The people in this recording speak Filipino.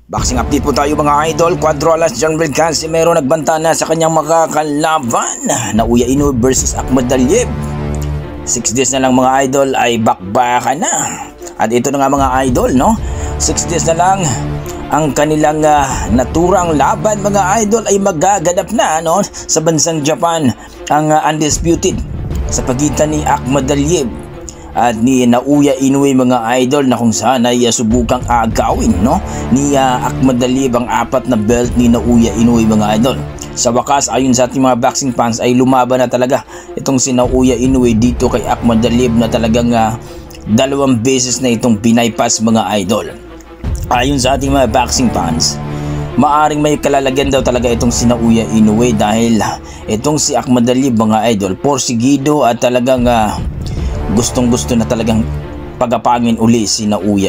Boxing update po tayo mga idol. Cuadrolas Junril Casimero nagbanta na sa kanyang makakalaban na Naoya Inoue versus Akhmadaliev. 6 days na lang mga idol ay bakbakan na. At ito na nga mga idol, no? 6 days na lang ang kanilang naturang laban mga idol ay magaganap na, no? Sa bansang Japan, ang undisputed sa pagitan ni Akhmadaliev at ni Naoya Inoue mga idol, na kung saan ay subukang agawin, no, ni Akhmadaliev ang 4 na belt ni Naoya Inoue mga idol. Sa wakas, ayon sa ating mga boxing fans, ay lumaban na talaga itong si Naoya Inoue dito kay Akhmadaliev na talagang 2 beses na itong binaypass mga idol. Ayon sa ating mga boxing fans, maaring may kalalagyan daw talaga itong si Naoya Inoue dahil itong si Akhmadaliev mga idol porsigido at talagang gustong-gusto na talagang pagapangin uli si Naoya.